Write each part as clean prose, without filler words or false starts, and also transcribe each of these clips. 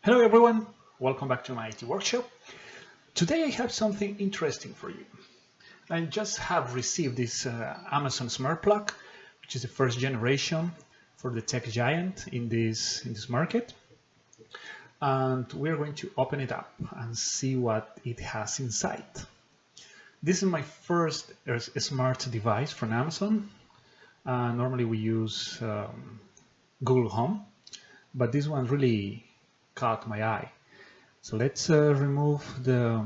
Hello everyone, welcome back to my IT workshop. Today I have something interesting for you. I just have received this Amazon Smart Plug, which is the first generation for the tech giant in this market. And we're going to open it up and see what it has inside. This is my first smart device from Amazon. Normally we use Google Home, but this one really caught my eye. So let's remove the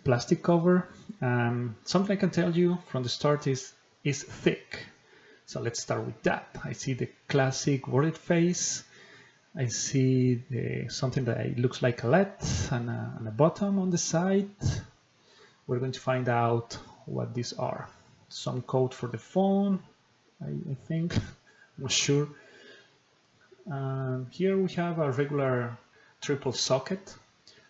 plastic cover. Something I can tell you from the start is thick. So let's start with that. I see the classic worded face. I see something that looks like a LED and a button on the side. We're going to find out what these are. Some code for the phone, I think. I'm not sure. Here we have a regular triple socket.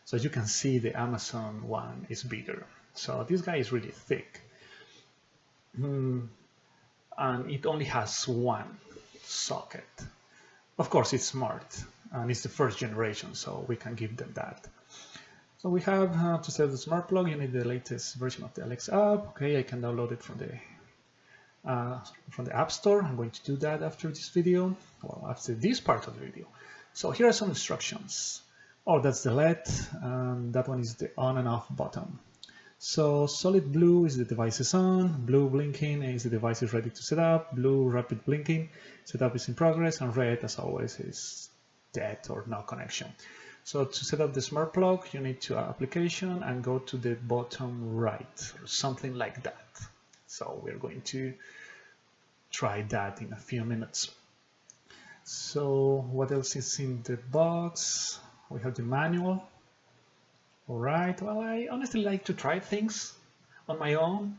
So as you can see, the Amazon one is bigger. So this guy is really thick. And it only has one socket. Of course, it's smart and it's the first generation, so we can give them that. So we have to set the smart plug, you need the latest version of the Alexa app. Okay, I can download it from the App Store. I'm going to do that after this video, well, after this part of the video. So here are some instructions. Oh, that's the LED, and that one is the on and off button. So solid blue is the device is on, blue blinking is the device is ready to set up, blue rapid blinking, setup is in progress, and red, as always, is dead or no connection. So to set up the smart plug, you need to application and go to the bottom right, or something like that. So we're going to try that in a few minutes. So what else is in the box? We have the manual. All right, well, I honestly like to try things on my own.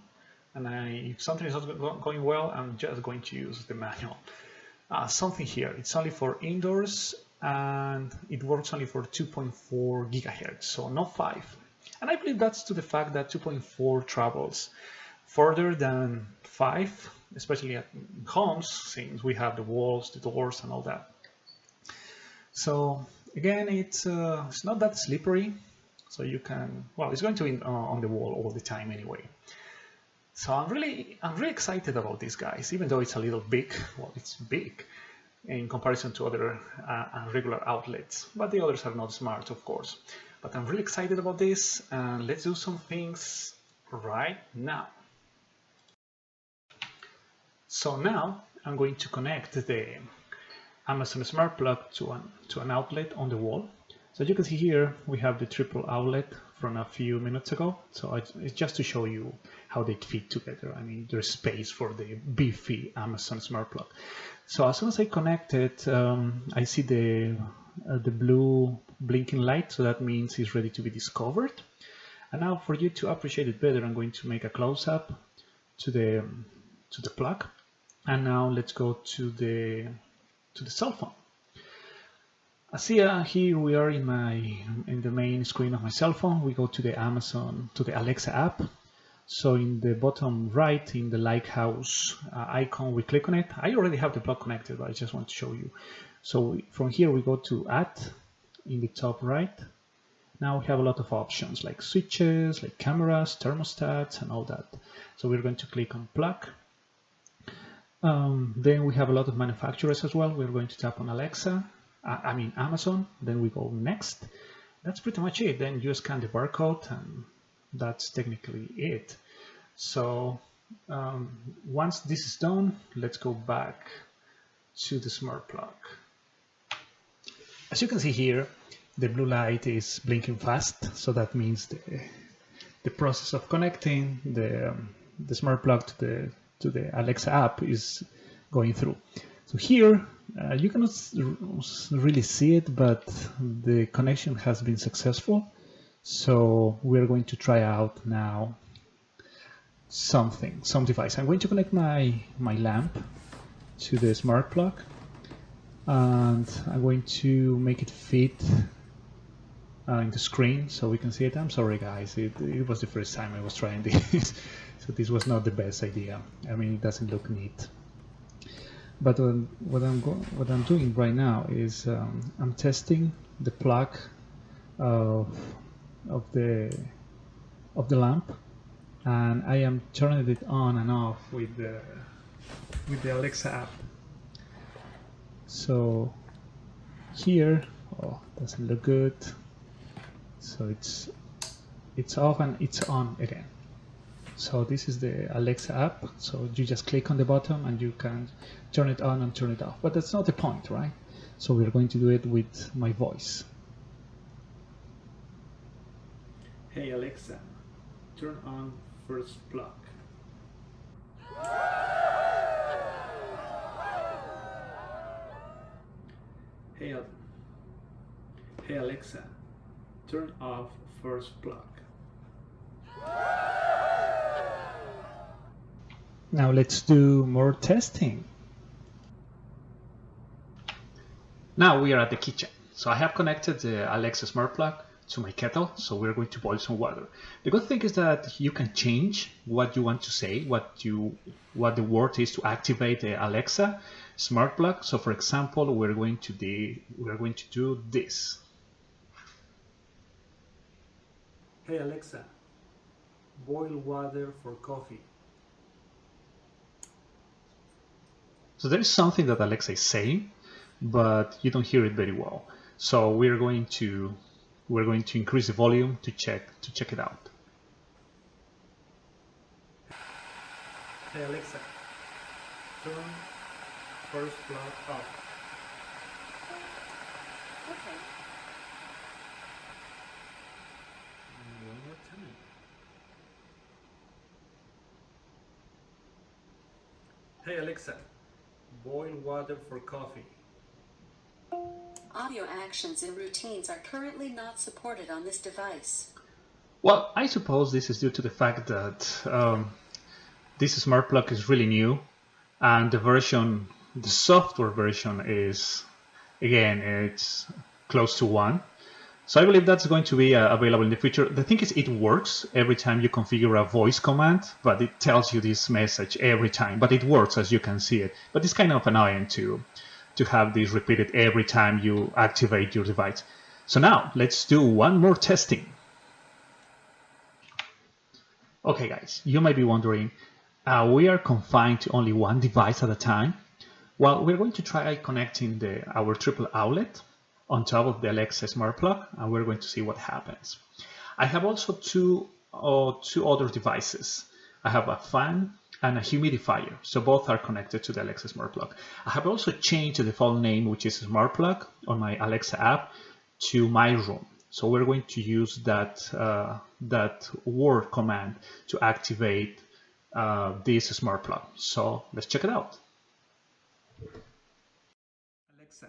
And if something is not going well, I'm just going to use the manual. Something here, it's only for indoors and it works only for 2.4 gigahertz, so not 5. And I believe that's to the fact that 2.4 travels further than 5, especially at homes, since we have the walls, the doors, and all that. So again, it's not that slippery, so you can, well, it's going to be on the wall all the time anyway. So I'm really excited about these guys, even though it's a little big. Well, it's big in comparison to other regular outlets, but the others are not smart, of course. But I'm really excited about this, and let's do some things right now. So now I'm going to connect the Amazon Smart Plug to an outlet on the wall. So as you can see here, we have the triple outlet from a few minutes ago. So it's just to show you how they fit together. I mean, there's space for the beefy Amazon Smart Plug. So as soon as I connect it, I see the blue blinking light. So that means it's ready to be discovered. And now for you to appreciate it better, I'm going to make a close-up to the plug. And now let's go to the cell phone. I see here we are in the main screen of my cell phone. We go to the Alexa app. So in the bottom right, in the lighthouse icon, we click on it. I already have the plug connected, but I just want to show you. So from here we go to Add in the top right. Now we have a lot of options like switches, like cameras, thermostats, and all that. So we're going to click on plug. Then we have a lot of manufacturers as well. We're going to tap on Amazon. Then we go next. That's pretty much it. Then you scan the barcode, and that's technically it. So once this is done, let's go back to the smart plug. As you can see here, the blue light is blinking fast. So that means the process of connecting the smart plug to the Alexa app is going through. So here you cannot really see it, but the connection has been successful. So we're going to try out now some device. I'm going to connect my lamp to the smart plug, and I'm going to make it fit in the screen so we can see it. I'm sorry guys, it was the first time I was trying this. So this was not the best idea. I mean, it doesn't look neat. But what I'm doing right now is I'm testing the plug of the lamp, and I am turning it on and off with the Alexa app. So here, oh, doesn't look good. So it's off and it's on again. So this is the Alexa app. So you just click on the button and you can turn it on and turn it off. But that's not the point, right? So we're going to do it with my voice. Hey Alexa, turn on first plug. Hey Alexa, turn off first plug. Now let's do more testing. Now we are at the kitchen. So I have connected the Alexa smart plug to my kettle, so we're going to boil some water. The good thing is that you can change what you want to say, what the word is to activate the Alexa smart plug. So for example, we're going to do this. Hey Alexa, boil water for coffee. So there is something that Alexa is saying, but you don't hear it very well. So we're going to increase the volume to check it out. Hey Alexa, turn first plug off. Okay. One more time. Hey Alexa, boil water for coffee. Audio actions and routines are currently not supported on this device. Well, I suppose this is due to the fact that this smart plug is really new, and the software version is, again, it's close to 1. So I believe that's going to be available in the future. The thing is, it works every time you configure a voice command, but it tells you this message every time. But it works, as you can see it. But it's kind of annoying to have this repeated every time you activate your device. So now let's do one more testing. Okay guys, you might be wondering, we are confined to only one device at a time. Well, we're going to try connecting our triple outlet on top of the Alexa smart plug, and we're going to see what happens. I have also two other devices. I have a fan and a humidifier, so both are connected to the Alexa smart plug. I have also changed the default name, which is smart plug, on my Alexa app to my room. So we're going to use that word command to activate this smart plug. So let's check it out. Alexa,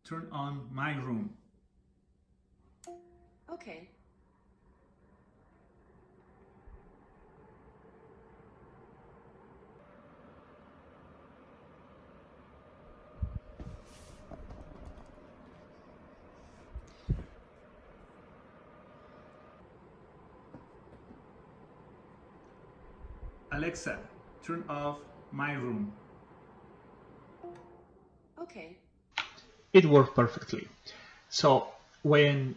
turn on my room. Okay. Alexa, turn off my room. Okay. It worked perfectly. So when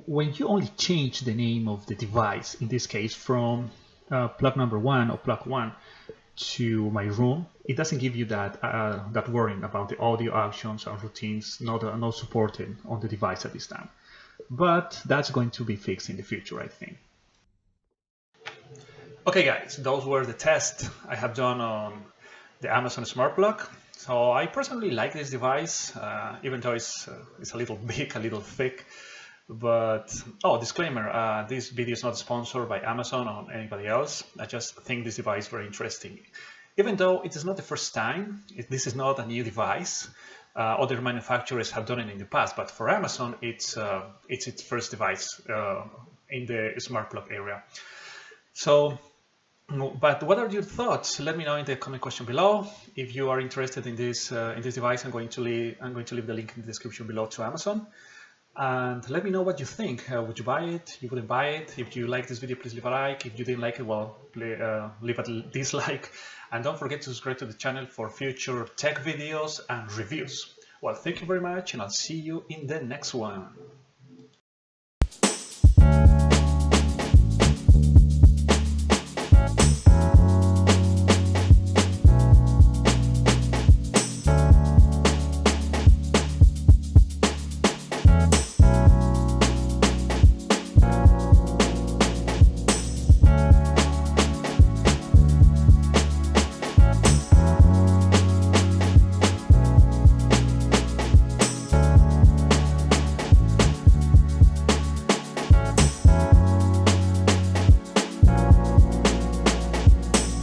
you only change the name of the device, in this case from plug number 1 or plug 1 to my room, it doesn't give you that warning about the audio actions and routines not supported on the device at this time. But that's going to be fixed in the future, I think. Okay guys, those were the tests I have done on the Amazon Smart Plug. So I personally like this device, even though it's a little big, a little thick. But, disclaimer, this video is not sponsored by Amazon or anybody else. I just think this device is very interesting. Even though it is not the first time, this is not a new device. Other manufacturers have done it in the past, but for Amazon, it's its first device in the smart plug area. So, but what are your thoughts? Let me know in the comment question below. If you are interested in this device, I'm going to leave the link in the description below to Amazon. And let me know what you think. Would you buy it? You wouldn't buy it? If you like this video, please leave a like. If you didn't like it, well, leave a dislike. And don't forget to subscribe to the channel for future tech videos and reviews. Well, thank you very much, and I'll see you in the next one.